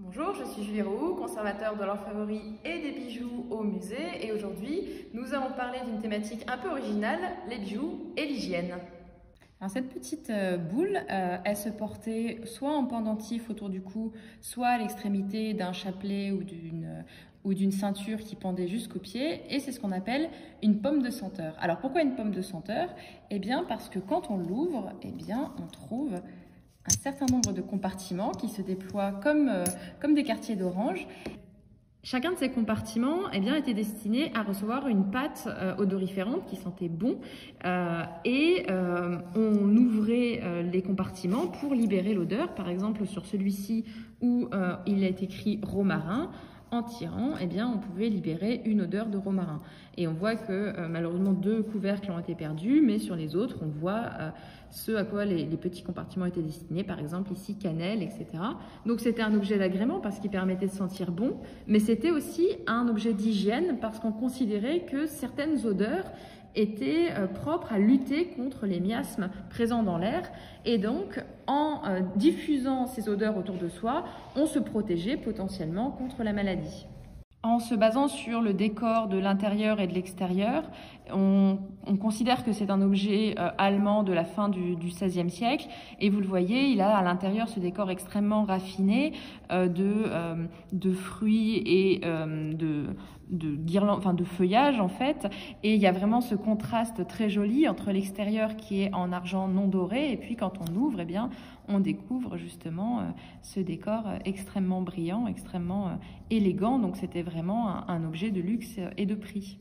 Bonjour, je suis Julie Roux, conservateur de l'orfèvrerie et des bijoux au musée, et aujourd'hui nous allons parler d'une thématique un peu originale, les bijoux et l'hygiène. Alors cette petite boule, elle se portait soit en pendentif autour du cou, soit à l'extrémité d'un chapelet ou d'une ceinture qui pendait jusqu'au pied, et c'est ce qu'on appelle une pomme de senteur. Alors pourquoi une pomme de senteur? Eh bien parce que quand on l'ouvre, eh bien on trouve un certain nombre de compartiments qui se déploient comme des quartiers d'orange. Chacun de ces compartiments eh bien, était destiné à recevoir une pâte odoriférante qui sentait bon on ouvrait les compartiments pour libérer l'odeur. Par exemple, sur celui-ci où il est écrit romarin, en tirant, eh bien, on pouvait libérer une odeur de romarin. Et on voit que malheureusement 2 couvercles ont été perdus, mais sur les autres, on voit ce à quoi les petits compartiments étaient destinés, par exemple ici cannelle, etc. Donc c'était un objet d'agrément parce qu'il permettait de sentir bon, mais c'était aussi un objet d'hygiène parce qu'on considérait que certaines odeurs étaient propres à lutter contre les miasmes présents dans l'air, et donc en diffusant ces odeurs autour de soi, on se protégeait potentiellement contre la maladie. En se basant sur le décor de l'intérieur et de l'extérieur, on considère que c'est un objet allemand de la fin du XVIe siècle. Et vous le voyez, il a à l'intérieur ce décor extrêmement raffiné de fruits et de guirlandes, enfin de feuillage en fait. Et il y a vraiment ce contraste très joli entre l'extérieur qui est en argent non doré, et puis quand on ouvre, eh bien, on découvre justement ce décor extrêmement brillant, extrêmement élégant. Donc c'était vraiment un objet de luxe et de prix.